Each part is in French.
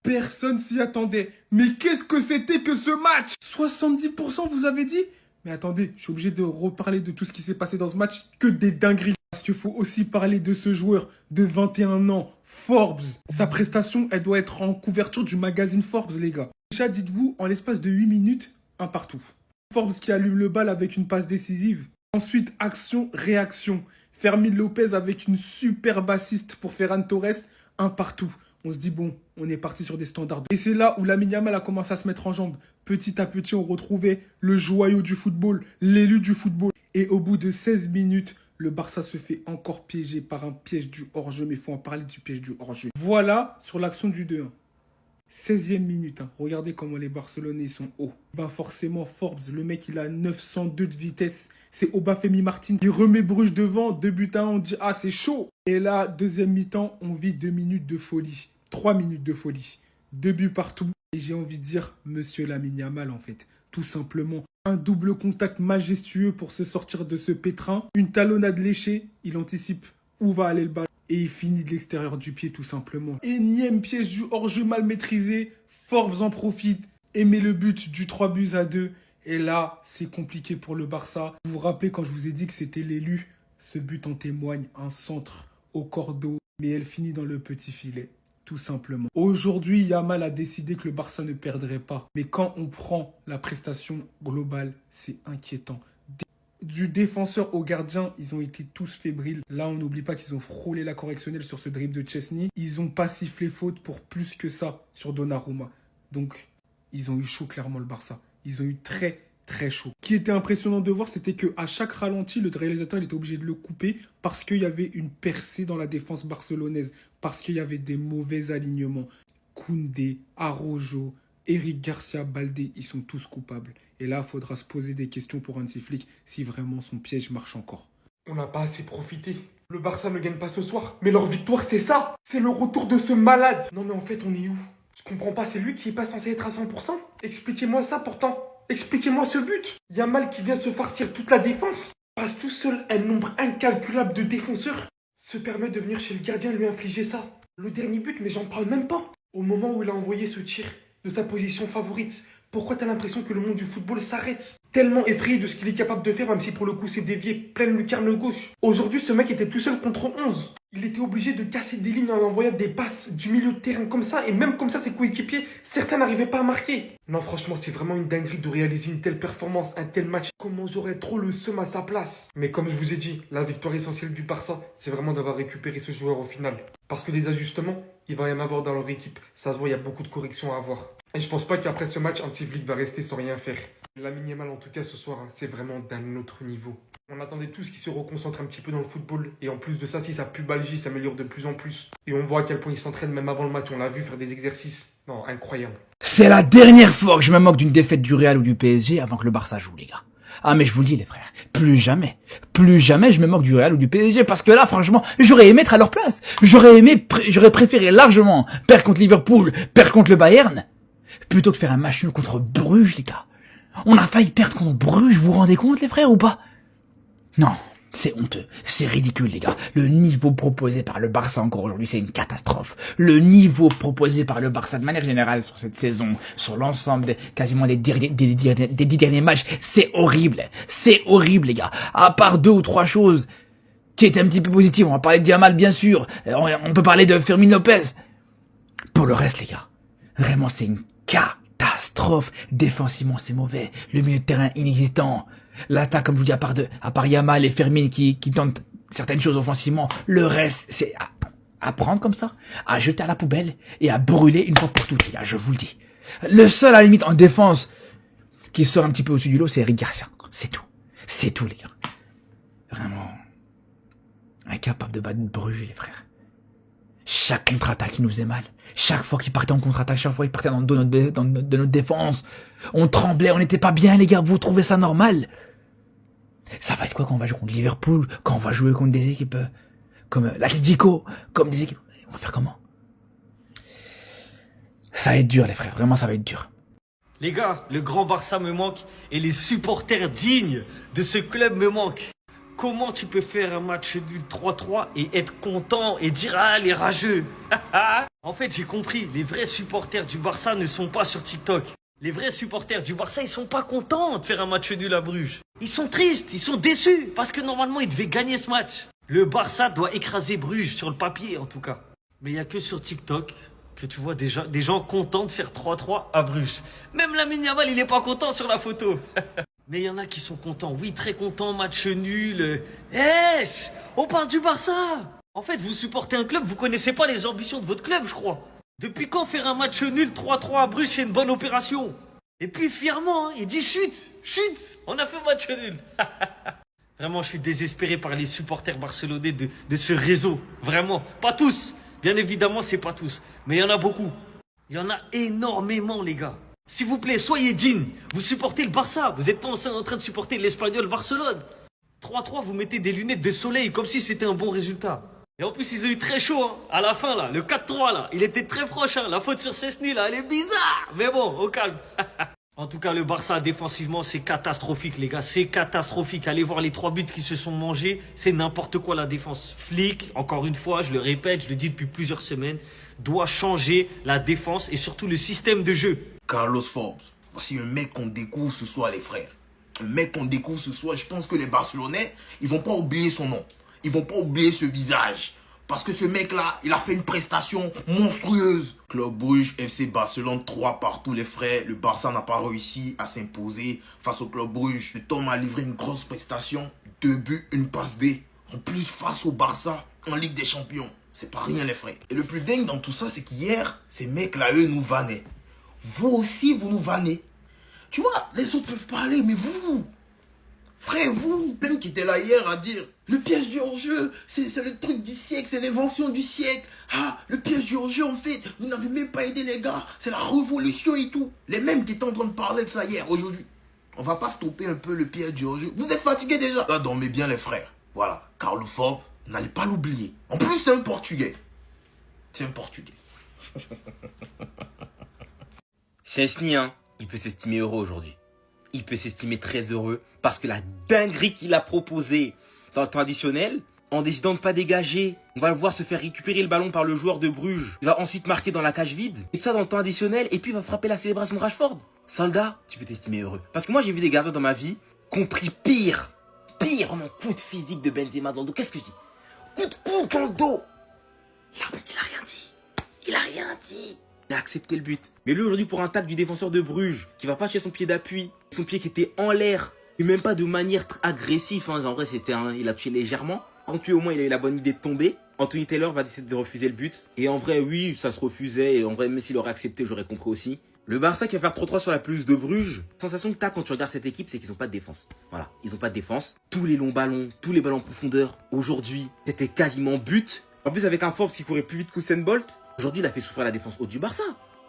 Personne s'y attendait. Mais qu'est-ce que c'était que ce match? 70% vous avez dit? Mais attendez, je suis obligé de reparler de tout ce qui s'est passé dans ce match. Que des dingueries. Parce qu'il faut aussi parler de ce joueur de 21 ans, Forbes. Sa prestation, elle doit être en couverture du magazine Forbes, les gars. Déjà, dites-vous, en l'espace de 8 minutes, un partout. Forbes qui allume le bal avec une passe décisive. Ensuite, action, réaction. Fermín López avec une superbe assist pour Ferran Torres, un partout. On se dit, bon, on est parti sur des standards. Et c'est là où Lamine Yamal a commencé à se mettre en jambes. Petit à petit, on retrouvait le joyau du football, l'élu du football. Et au bout de 16 minutes, le Barça se fait encore piéger par un piège du hors-jeu. Mais il faut en parler du piège du hors-jeu. Voilà sur l'action du 2-1. 16e minute, hein. Regardez comment les Barcelonais sont hauts. Ben forcément, Forbes, le mec, il a 902 de vitesse. C'est Obafemi Martin. Il remet Bruges devant, 2 buts à 1, on dit « Ah, c'est chaud !» Et là, deuxième mi-temps, on vit 2 minutes de folie. 3 minutes de folie. 2 buts partout. Et j'ai envie de dire, monsieur Lamine Yamal, en fait. Tout simplement, un double contact majestueux pour se sortir de ce pétrin. Une talonnade léchée, il anticipe où va aller le ballon. Et il finit de l'extérieur du pied, tout simplement. Énième piège du hors-jeu mal maîtrisé. Forbes en profite et met le but du 3 buts à 2. Et là, c'est compliqué pour le Barça. Vous vous rappelez quand je vous ai dit que c'était l'élu? Ce but en témoigne, un centre au cordeau. Mais elle finit dans le petit filet, tout simplement. Aujourd'hui, Yamal a décidé que le Barça ne perdrait pas. Mais quand on prend la prestation globale, c'est inquiétant. Du défenseur au gardien, ils ont été tous fébriles. Là, on n'oublie pas qu'ils ont frôlé la correctionnelle sur ce dribble de Chesney. Ils n'ont pas sifflé faute pour plus que ça sur Donnarumma. Donc, ils ont eu chaud clairement le Barça. Ils ont eu très, très chaud. Ce qui était impressionnant de voir, c'était qu'à chaque ralenti, le réalisateur il était obligé de le couper parce qu'il y avait une percée dans la défense barcelonaise. Parce qu'il y avait des mauvais alignements. Koundé, Araujo, Eric Garcia, Baldé, ils sont tous coupables. Et là, il faudra se poser des questions pour Hansi Flick si vraiment son piège marche encore. On n'a pas assez profité. Le Barça ne gagne pas ce soir. Mais leur victoire, c'est ça. C'est le retour de ce malade. Non mais en fait, on est où? Je comprends pas, c'est lui qui est pas censé être à 100%. Expliquez-moi ça pourtant. Expliquez-moi ce but. Yamal qui vient se farcir toute la défense. Passe tout seul un nombre incalculable de défenseurs. Se permet de venir chez le gardien lui infliger ça. Le dernier but, mais j'en parle même pas. Au moment où il a envoyé ce tir de sa position favorite, pourquoi t'as l'impression que le monde du football s'arrête? Tellement effrayé de ce qu'il est capable de faire, même si pour le coup c'est dévié, pleine lucarne gauche. Aujourd'hui, ce mec était tout seul contre 11. Il était obligé de casser des lignes en envoyant des passes du milieu de terrain comme ça, et même comme ça, ses coéquipiers, certains n'arrivaient pas à marquer. Non, franchement, c'est vraiment une dinguerie de réaliser une telle performance, un tel match. Comment j'aurais trop le seum à sa place. Mais comme je vous ai dit, la victoire essentielle du Barça, c'est vraiment d'avoir récupéré ce joueur au final. Parce que des ajustements, il va y en avoir dans leur équipe. Ça se voit, il y a beaucoup de corrections à avoir. Et je pense pas qu'après ce match, Hansi Flick va rester sans rien faire. Lamine Yamal, en tout cas, ce soir, c'est vraiment d'un autre niveau. On attendait tous qu'il se reconcentre un petit peu dans le football. Et en plus de ça, si sa pubalgie s'améliore de plus en plus. Et on voit à quel point il s'entraîne même avant le match. On l'a vu faire des exercices. Non, incroyable. C'est la dernière fois que je me moque d'une défaite du Real ou du PSG avant que le Barça joue, les gars. Ah mais je vous le dis les frères, plus jamais je me moque du Real ou du PSG parce que là franchement, j'aurais aimé être à leur place. J'aurais préféré largement perdre contre Liverpool, perdre contre le Bayern, plutôt que faire un match nul contre Bruges, les gars. On a failli perdre contre Bruges, vous vous rendez compte les frères ou pas? Non, c'est honteux, c'est ridicule les gars. Le niveau proposé par le Barça encore aujourd'hui, c'est une catastrophe. Le niveau proposé par le Barça de manière générale sur cette saison, sur l'ensemble quasiment des 10 derniers matchs, c'est horrible les gars. À part 2 ou 3 choses qui étaient un petit peu positives, on va parler de Yamal bien sûr, on peut parler de Fermín López. Pour le reste les gars, vraiment c'est une catastrophe. Défensivement c'est mauvais, le milieu de terrain inexistant. L'attaque, comme je vous dis, à part Yamal et Fermín qui tentent certaines choses offensivement, le reste, c'est à prendre comme ça, à jeter à la poubelle et à brûler une fois pour toutes, les gars, je vous le dis. Le seul, à la limite, en défense, qui sort un petit peu au-dessus du lot, c'est Eric Garcia. C'est tout, les gars. Vraiment, incapable de battre Bruges, les frères. Chaque contre-attaque, il nous faisait mal. Chaque fois qu'il partait en contre-attaque, chaque fois qu'il partait dans notre défense, on tremblait, on n'était pas bien, les gars. Vous trouvez ça normal? Ça va être quoi quand on va jouer contre Liverpool, quand on va jouer contre des équipes comme l'Atlético, comme des équipes... On va faire comment? Ça va être dur, les frères. Vraiment, ça va être dur. Les gars, le grand Barça me manque et les supporters dignes de ce club me manquent. comment tu peux faire un match nul 3-3 et être content et dire ah les rageux. En fait, j'ai compris, les vrais supporters du Barça ne sont pas sur TikTok. Les vrais supporters du Barça, ils sont pas contents de faire un match nul à Bruges. Ils sont tristes, ils sont déçus parce que normalement ils devaient gagner ce match. Le Barça doit écraser Bruges sur le papier en tout cas. Mais il y a que sur TikTok que tu vois des gens contents de faire 3-3 à Bruges. Même Lamine Yamal, il est pas content sur la photo. Mais il y en a qui sont contents. Oui, très contents, match nul. On parle du Barça. En fait, vous supportez un club, vous connaissez pas les ambitions de votre club, je crois. Depuis quand faire un match nul 3-3 à Bruges, c'est une bonne opération? Et puis fièrement, il dit chute, on a fait match nul. Vraiment, je suis désespéré par les supporters barcelonais de ce réseau. Vraiment, pas tous. Bien évidemment, c'est pas tous. Mais il y en a beaucoup. Il y en a énormément, les gars. S'il vous plaît, soyez dignes. Vous supportez le Barça. Vous n'êtes pas en train de supporter l'Espagnol Barcelone. 3-3, vous mettez des lunettes de soleil comme si c'était un bon résultat. Et en plus, ils ont eu très chaud, hein. À la fin, là, le 4-3, là, il était très proche, hein. La faute sur Szczęsny, là, elle est bizarre. Mais bon, au calme. En tout cas, le Barça, défensivement, c'est catastrophique, les gars. C'est catastrophique. Allez voir les 3 buts qui se sont mangés. C'est n'importe quoi, la défense. Flick, encore une fois, je le répète, je le dis depuis plusieurs semaines, doit changer la défense et surtout le système de jeu. Carlos Forbes, voici un mec qu'on découvre ce soir, les frères. Un mec qu'on découvre ce soir. Je pense que les Barcelonais, ils vont pas oublier son nom. Ils vont pas oublier ce visage. Parce que ce mec-là, il a fait une prestation monstrueuse. Club Bruges, FC Barcelone, 3 partout, les frères. Le Barça n'a pas réussi à s'imposer face au Club Bruges. Le Tom a livré une grosse prestation. 2 buts, une passe D. En plus, face au Barça, en Ligue des Champions. C'est pas rien, les frères. Et le plus dingue dans tout ça, c'est qu'hier, ces mecs-là, eux, nous vannaient. Vous aussi, vous nous vannez. Tu vois, les autres peuvent parler, mais vous... Frère, vous, même qui était là hier à dire le piège du hors-jeu, c'est le truc du siècle, c'est l'invention du siècle. Ah, le piège du hors-jeu, en fait, vous n'avez même pas aidé les gars, c'est la révolution et tout. Les mêmes qui étaient en train de parler de ça hier, aujourd'hui. On va pas stopper un peu le piège du hors-jeu. Vous êtes fatigués déjà. Là, dormez bien les frères. Voilà, Carlo Forbes, n'allez pas l'oublier. En plus, c'est un Portugais. C'est un Portugais. Szczęsny, hein, il peut s'estimer heureux aujourd'hui. Il peut s'estimer très heureux parce que la dinguerie qu'il a proposée dans le temps additionnel, en décidant de pas dégager, on va le voir se faire récupérer le ballon par le joueur de Bruges. Il va ensuite marquer dans la cage vide, et tout ça dans le temps additionnel, et puis il va frapper la célébration de Rashford. Soldat, tu peux t'estimer heureux. Parce que moi j'ai vu des garçons dans ma vie qui ont pris pire en un coup de physique de Benzema dans le dos. Qu'est-ce que je dis? Coup de coude dans le dos. L'arbitre, il a rien dit. Il a rien dit. Il a accepté le but. Mais lui aujourd'hui pour un tacle du défenseur de Bruges, qui va pas chercher son pied d'appui, son pied qui était en l'air, et même pas de manière agressive, hein. En vrai c'était il a tué légèrement. Quand lui au moins il a eu la bonne idée de tomber, Anthony Taylor va décider de refuser le but. Et en vrai oui, ça se refusait, et en vrai même s'il aurait accepté, j'aurais compris aussi. Le Barça qui va faire 3-3 sur la pelouse de Bruges, la sensation que t'as quand tu regardes cette équipe, c'est qu'ils ont pas de défense. Voilà, ils ont pas de défense. Tous les longs ballons, tous les ballons en profondeur, aujourd'hui, c'était quasiment but. En plus avec un Forbes qui courait plus vite qu'Usain Bolt, aujourd'hui il a fait souffrir la défense haute du Barça.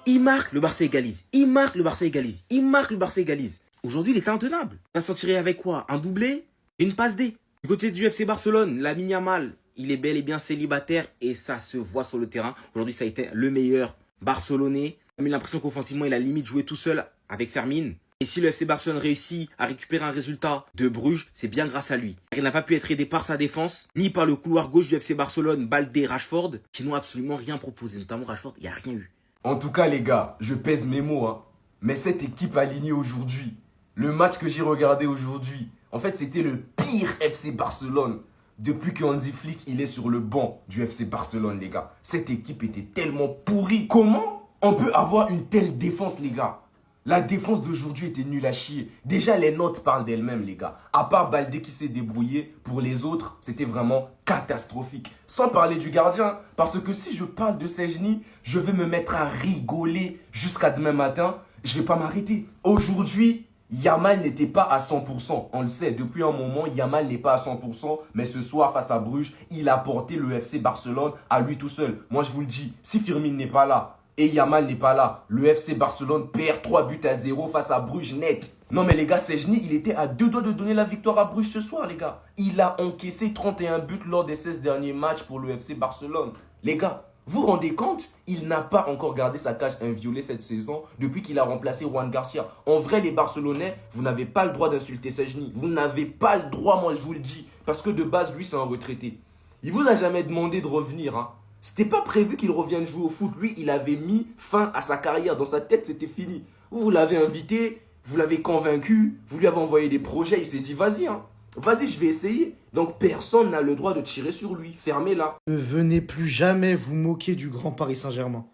Il marque, le Barça égalise. Il marque, le Barça égalise. Il marque, le Barça égalise. Aujourd'hui, il est intenable. Il va s'en tirer avec quoi? Un doublé et une passe D. Du côté du FC Barcelone, Lamine Yamal, il est bel et bien célibataire et ça se voit sur le terrain. Aujourd'hui, ça a été le meilleur Barcelonais. On a eu l'impression qu'offensivement, il a limite joué tout seul avec Fermin. Et si le FC Barcelone réussit à récupérer un résultat de Bruges, c'est bien grâce à lui. Il n'a pas pu être aidé par sa défense, ni par le couloir gauche du FC Barcelone, Baldé, Rashford, qui n'ont absolument rien proposé. Notamment Rashford, il n'y a rien eu. En tout cas, les gars, je pèse mes mots, hein. Mais cette équipe alignée aujourd'hui, le match que j'ai regardé aujourd'hui, en fait, c'était le pire FC Barcelone depuis que Hansi Flick, il est sur le banc du FC Barcelone, les gars. Cette équipe était tellement pourrie. Comment on peut avoir une telle défense, les gars? La défense d'aujourd'hui était nulle à chier. Déjà, les notes parlent d'elles-mêmes, les gars. À part Baldé qui s'est débrouillé, pour les autres, c'était vraiment catastrophique. Sans parler du gardien, parce que si je parle de Szczęsny, je vais me mettre à rigoler jusqu'à demain matin. Je vais pas m'arrêter. Aujourd'hui, Yamal n'était pas à 100%. On le sait, depuis un moment, Yamal n'est pas à 100%. Mais ce soir, face à Bruges, il a porté le FC Barcelone à lui tout seul. Moi, je vous le dis, si Firmine n'est pas là, et Yamal n'est pas là, le FC Barcelone perd 3-0 face à Bruges net. Non mais les gars, Szczęsny, il était à 2 doigts de donner la victoire à Bruges ce soir, les gars. Il a encaissé 31 buts lors des 16 derniers matchs pour le FC Barcelone. Les gars, vous vous rendez compte? Il n'a pas encore gardé sa cage inviolée cette saison depuis qu'il a remplacé Juan Garcia. En vrai, les Barcelonais, vous n'avez pas le droit d'insulter Szczęsny. Vous n'avez pas le droit, moi je vous le dis. Parce que de base, lui, c'est un retraité. Il vous a jamais demandé de revenir. Hein. C'était pas prévu qu'il revienne jouer au foot. Lui, il avait mis fin à sa carrière. Dans sa tête, c'était fini. Vous l'avez invité, vous l'avez convaincu, vous lui avez envoyé des projets. Il s'est dit, vas-y, hein. Vas-y, je vais essayer. Donc, personne n'a le droit de tirer sur lui. Fermez-la. Ne venez plus jamais vous moquer du grand Paris Saint-Germain.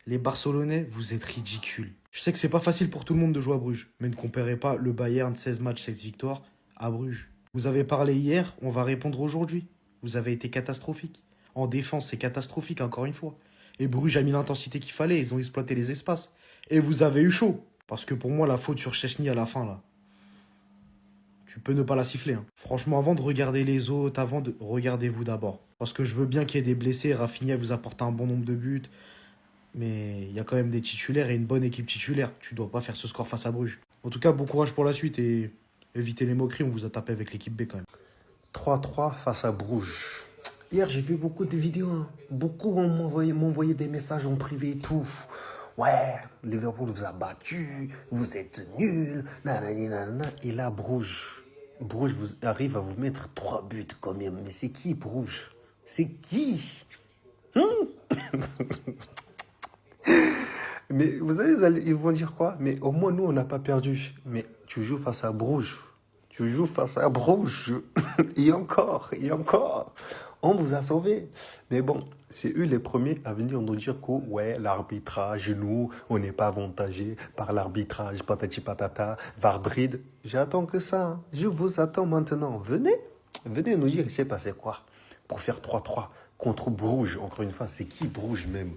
Les Barcelonais, vous êtes ridicules. Je sais que c'est pas facile pour tout le monde de jouer à Bruges, mais ne comparez pas le Bayern 16 matchs, 16 victoires à Bruges. Vous avez parlé hier, on va répondre aujourd'hui. Vous avez été catastrophique. En défense, c'est catastrophique encore une fois. Et Bruges a mis l'intensité qu'il fallait, ils ont exploité les espaces. Et vous avez eu chaud. Parce que pour moi, la faute sur Szczęsny à la fin, là, tu peux ne pas la siffler. Hein. Franchement, avant de regarder les autres, regardez-vous d'abord. Parce que je veux bien qu'il y ait des blessés, Rafinha vous apporte un bon nombre de buts. Mais il y a quand même des titulaires et une bonne équipe titulaire. Tu dois pas faire ce score face à Bruges. En tout cas, bon courage pour la suite et évitez les moqueries. On vous a tapé avec l'équipe B quand même. 3-3 face à Bruges. Hier, j'ai vu beaucoup de vidéos. Hein. Beaucoup m'envoyé des messages en privé et tout. Ouais, Liverpool vous a battu, vous êtes nuls, nanani nanana. Et là, Bruges vous arrive à vous mettre 3 buts quand même. Mais c'est qui, Bruges? C'est qui? Mais vous allez, ils vont dire quoi? Mais au moins, nous, on n'a pas perdu. Mais tu joues face à Bruges. Tu joues face à Bruges. Et encore. On vous a sauvés. Mais bon, c'est eux les premiers à venir nous dire que, ouais, l'arbitrage, nous, on n'est pas avantagés par l'arbitrage, patati patata, Varbride. J'attends que ça. Hein. Je vous attends maintenant. Venez nous dire, il s'est passé quoi pour faire 3-3 contre Bruges. Encore une fois, c'est qui Bruges même?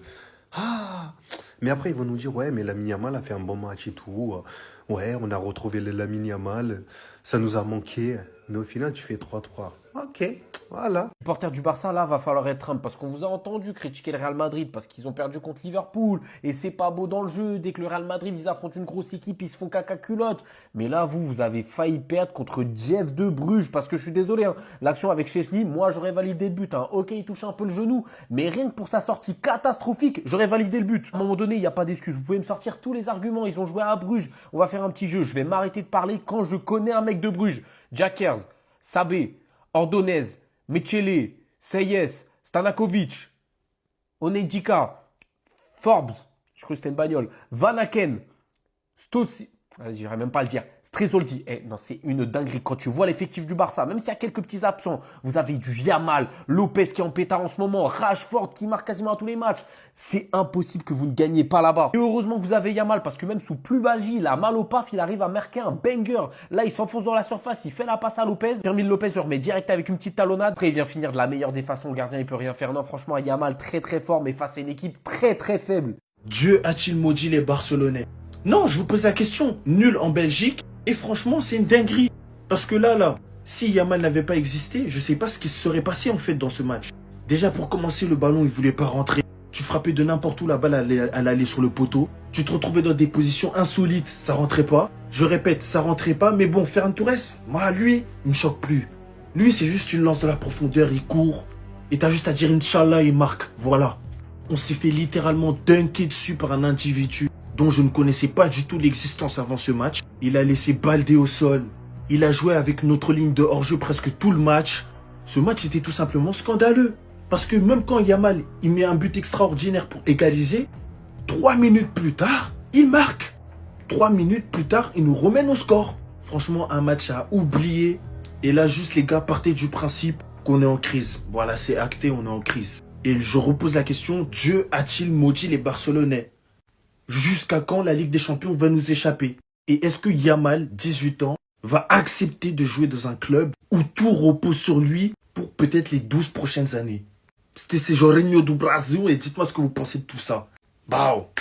Ah, mais après, ils vont nous dire, ouais, mais Lamine Yamal a fait un bon match et tout. Ouais, on a retrouvé le Lamine Yamal. Ça nous a manqué. Mais au final, tu fais 3-3. Ok, voilà. Supporters du Barça, là, va falloir être humble parce qu'on vous a entendu critiquer le Real Madrid parce qu'ils ont perdu contre Liverpool et c'est pas beau dans le jeu. Dès que le Real Madrid, ils affrontent une grosse équipe, ils se font caca culotte. Mais là, vous avez failli perdre contre Jeff de Bruges parce que je suis désolé, hein, l'action avec Szczęsny, moi, j'aurais validé le but. Hein. Ok, il touche un peu le genou, mais rien que pour sa sortie catastrophique, j'aurais validé le but. À un moment donné, il n'y a pas d'excuse. Vous pouvez me sortir tous les arguments. Ils ont joué à Bruges. On va faire un petit jeu. Je vais m'arrêter de parler quand je connais un mec de Bruges. Jackers, Sabé, Ordonez, Mechele, Seyes, Stanakovic, Onedika, Forbes, je crois que c'était une bagnole, Van Aken, Stossi, vas-y, j'arrive même pas à le dire, Stresoldi. Non, c'est une dinguerie. Quand tu vois l'effectif du Barça, même s'il y a quelques petits absents, vous avez du Yamal, Lopez qui est en pétard en ce moment, Rashford qui marque quasiment à tous les matchs. C'est impossible que vous ne gagniez pas là-bas. Et heureusement que vous avez Yamal parce que même sous plus magie, il a mal au paf, il arrive à marquer un banger. Là, il s'enfonce dans la surface, il fait la passe à Lopez. Fermine Lopez le remet direct avec une petite talonnade. Après, il vient finir de la meilleure des façons. Le gardien, il peut rien faire. Non, franchement, Yamal très très fort, mais face à une équipe très très faible. Dieu a-t-il maudit les Barcelonais? Non, je vous pose la question. Nul en Belgique. Et franchement, c'est une dinguerie. Parce que là, si Yamal n'avait pas existé, je sais pas ce qui se serait passé en fait dans ce match. Déjà pour commencer, le ballon, il voulait pas rentrer. Tu frappais de n'importe où, la balle elle allait sur le poteau. Tu te retrouvais dans des positions insolites, ça rentrait pas. Je répète, ça rentrait pas. Mais bon, Ferran Torres, moi, lui, il me choque plus. Lui, c'est juste une lance de la profondeur, il court. Et t'as juste à dire Inch'Allah, il marque. Voilà. On s'est fait littéralement dunker dessus par un individu dont je ne connaissais pas du tout l'existence avant ce match. Il a laissé Baldé au sol. Il a joué avec notre ligne de hors-jeu presque tout le match. Ce match était tout simplement scandaleux. Parce que même quand Yamal il met un but extraordinaire pour égaliser, 3 minutes plus tard, il marque. 3 minutes plus tard, il nous remène au score. Franchement, un match à oublier. Et là, juste les gars, partez du principe qu'on est en crise. Voilà, c'est acté, on est en crise. Et je repose la question, Dieu a-t-il maudit les Barcelonais? Jusqu'à quand la Ligue des Champions va nous échapper? Et est-ce que Yamal, 18 ans, va accepter de jouer dans un club où tout repose sur lui pour peut-être les 12 prochaines années? C'était Jorginho do Brasil et dites-moi ce que vous pensez de tout ça. Bao.